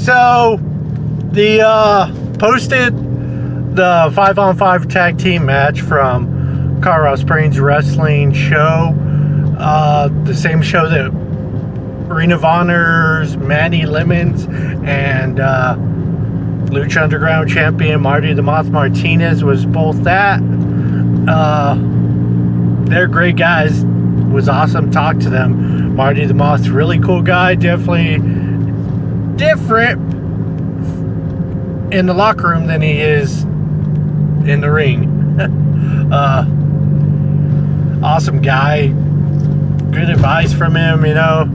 So the posted the 5-on-5 tag team match from Colorado Springs Wrestling show, the same show that Ring of Honor's Manny Lemons and Lucha Underground champion Marty the Moth Martinez was both at. They're great guys. It was awesome to talk to them. Marty the Moth's really cool guy, definitely different in the locker room than he is in the ring. Awesome guy. Good advice from him, you know.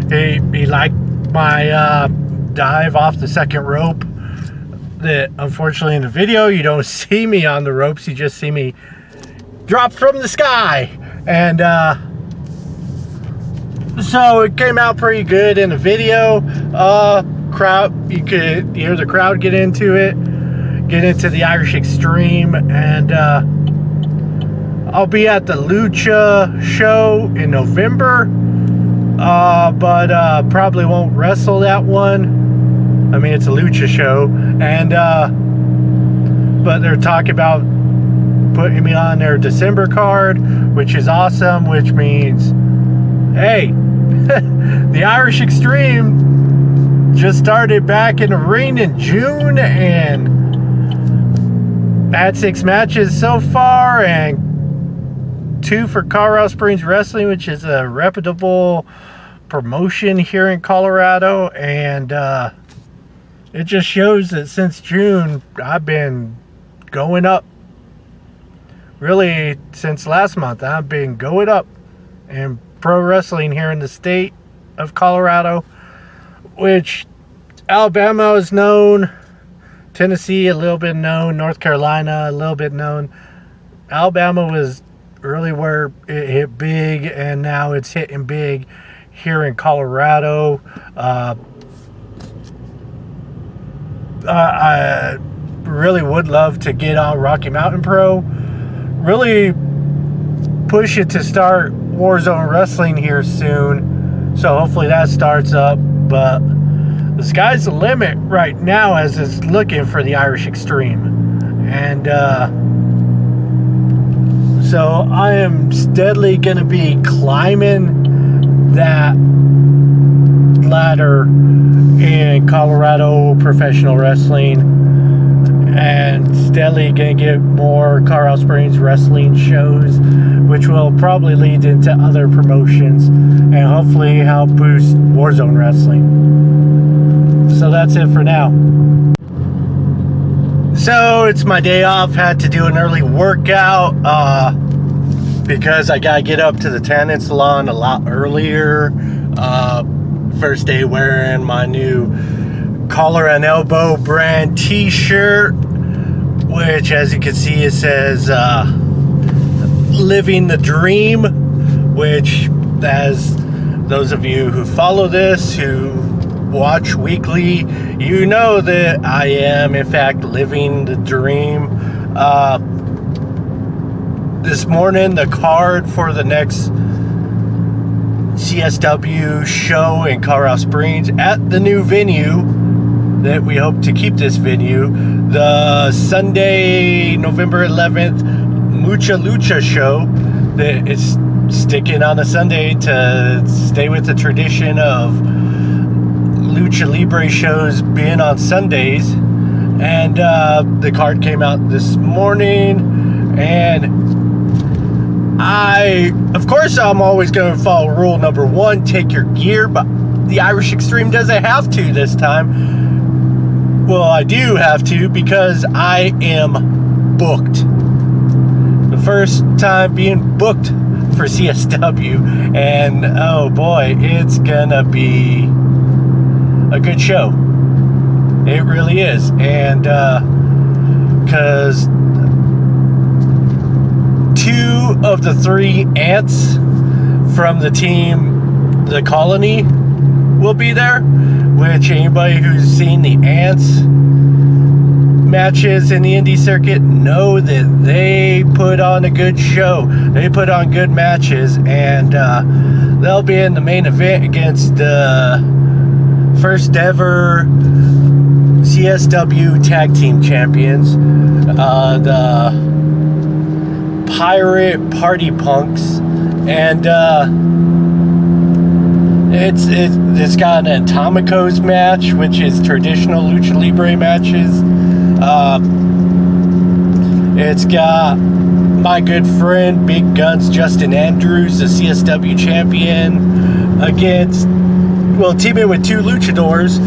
He liked my dive off the second rope. That unfortunately in the video you don't see me on the ropes, you just see me drop from the sky. And so it came out pretty good in the video. Crowd, you could hear the crowd get into it, get into the Irish Xtreme. And I'll be at the Lucha show in November, but probably won't wrestle that one. I mean, it's a Lucha show, and but they're talking about putting me on their December card, which is awesome, which means, hey, the Irish Xtreme just started back in the ring in June and had 6 matches so far, and 2 for Colorado Springs Wrestling, which is a reputable promotion here in Colorado. And it just shows that since June I've been going up. Really, since last month I've been going up in pro wrestling here in the state of Colorado, which Alabama is known, Tennessee a little bit known, North Carolina a little bit known. Alabama was really where it hit big, and now it's hitting big here in Colorado. I really would love to get on Rocky Mountain Pro, really push it to start Warzone Wrestling here soon, so hopefully that starts up. But the sky's the limit right now as it's looking for the Irish Xtreme. And so I am steadily going to be climbing that ladder in Colorado professional wrestling, and steadily going to get more Colorado Springs wrestling shows, which will probably lead into other promotions and hopefully help boost Warzone Wrestling. So that's it for now. So it's my day off. Had to do an early workout because I gotta get up to the tanning salon a lot earlier. First day wearing my new collar and elbow brand t-shirt, which, as you can see, it says living the dream, which, as those of you who follow this, who watch weekly, you know that I am in fact living the dream. This morning, the card for the next CSW show in Colorado Springs at the new venue that we hope to keep this venue, the Sunday, November 11th Mucha Lucha show, that is sticking on a Sunday to stay with the tradition of Lucha Libre shows being on Sundays. And the card came out this morning, and of course, I'm always going to follow rule number 1, take your gear, but the Irish Xtreme doesn't have to this time. Well, I do have to, because I am booked. The first time being booked for CSW, and oh boy, it's gonna be a good show. It really is. And because 2 of the 3 ants from the team, the Colony, will be there, which anybody who's seen the ants matches in the indie circuit know that they put on a good show. They put on good matches, and they'll be in the main event against the first ever CSW Tag Team Champions, the Pirate Party Punks, and it's got an Atomicos match, which is traditional Lucha Libre matches. It's got my good friend Big Guns Justin Andrews, the CSW champion, teaming with two luchadors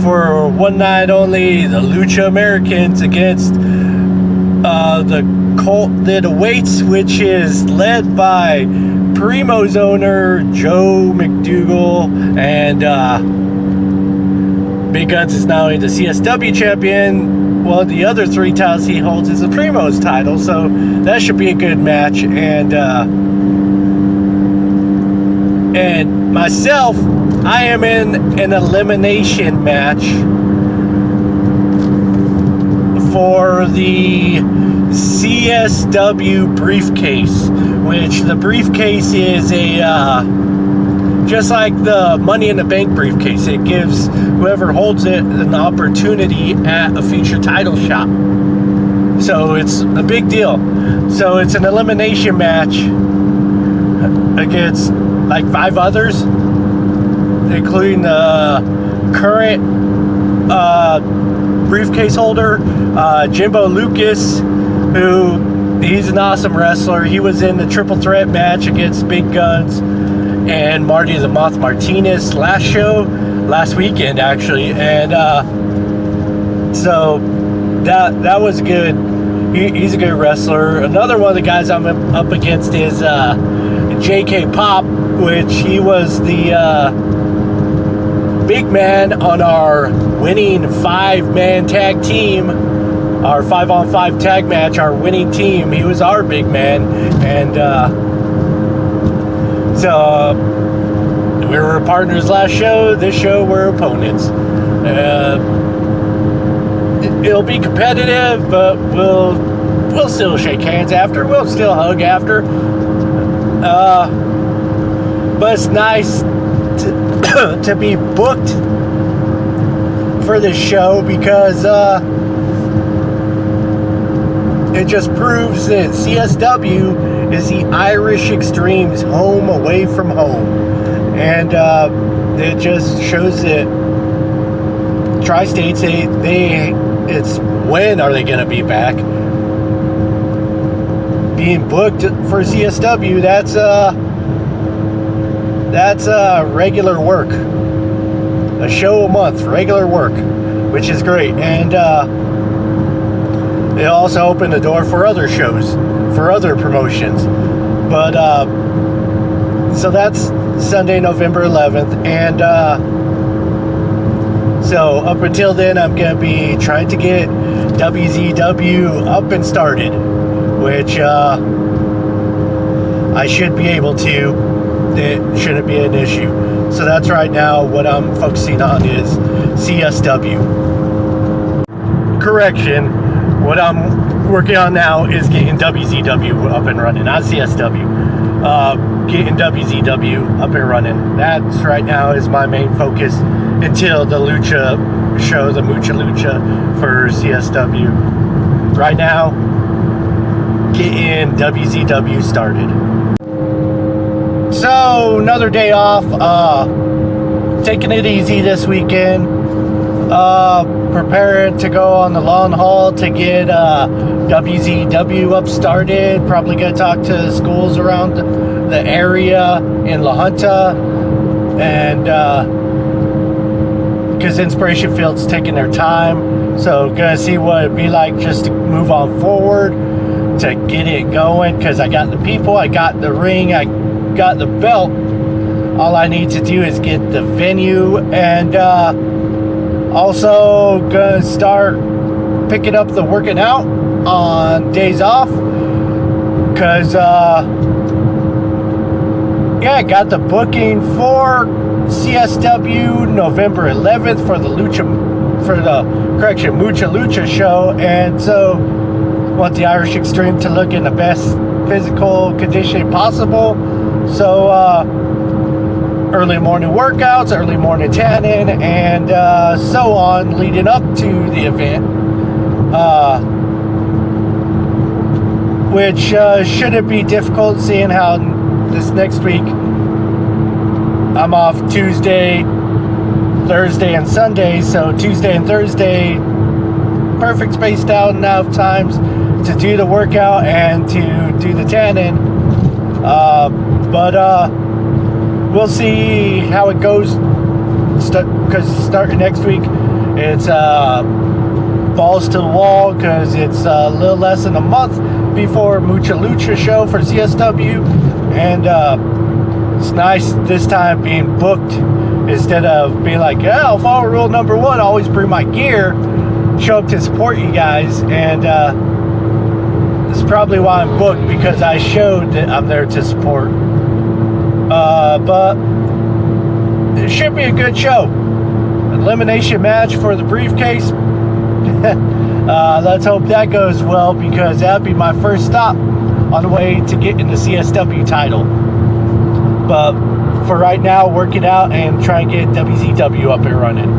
for one night only, the Lucha Americans against the Cult That Awaits, which is led by Primo's owner Joe McDougal, and Big Guns is not only the CSW champion. Well, the other three titles he holds is the Primo's title, so that should be a good match. And myself, I am in an elimination match for the CSW briefcase, which the briefcase is just like the Money in the Bank briefcase. It gives whoever holds it an opportunity at a future title shot. So it's a big deal. So it's an elimination match against like 5 others, including the current briefcase holder, Jimbo Lucas, who he's an awesome wrestler. He was in the triple threat match against Big Guns and Marty the Moth Martinez last weekend actually, and so that was good. He's a good wrestler. Another one of the guys I'm up against is JK Pop, which he was the big man on our winning 5-man tag team, our 5-on-5 tag match, our winning team. He was our big man, and so we were partners last show. This show we're opponents. It'll be competitive, but we'll still shake hands after. We'll still hug after. But it's nice to be booked for this show, because it just proves that CSW is the Irish Xtreme's home away from home. And it just shows that Tri-States, it's when are they going to be back? Being booked for CSW, that's regular work. A show a month, regular work, which is great. And it also opened the door for other shows, for other promotions. But so that's Sunday, November 11th, and so up until then, I'm gonna be trying to get WZW up and started, which I should be able to. It shouldn't be an issue. So that's right now what I'm focusing on is CSW. Correction, what I'm working on now is getting WZW up and running, not CSW. Getting WZW up and running. That's right now is my main focus until the Lucha show, the Mucha Lucha for CSW. Right now, getting WZW started. So, another day off. Taking it easy this weekend. Preparing to go on the long haul to get WZW up started. Probably going to talk to schools around the area in La Junta, and because Inspiration Field's taking their time, so gonna see what it'd be like just to move on forward to get it going, because I got the people, I got the ring, I got the belt. All I need to do is get the venue, and also gonna start picking up the working out on days off, because yeah, I got the booking for CSW November 11th for the Mucha Lucha show, and so want the Irish Xtreme to look in the best physical condition possible. So early morning workouts, early morning tanning, and so on, leading up to the event, which shouldn't be difficult, seeing how this next week I'm off Tuesday, Thursday, and Sunday. So Tuesday and Thursday, perfect spaced out enough times to do the workout and to do the tanning. But we'll see how it goes, because starting next week, it's balls to the wall, because it's a little less than a month before Mucha Lucha show for CSW, and it's nice this time being booked instead of being like, yeah, I'll follow rule number 1, always bring my gear, show up to support you guys. And this is probably why I'm booked, because I showed that I'm there to support. But it should be a good show. Elimination match for the briefcase. Let's hope that goes well, because that'd be my first stop on the way to getting the CSW title. But for right now, work it out and try and get WZW up and running.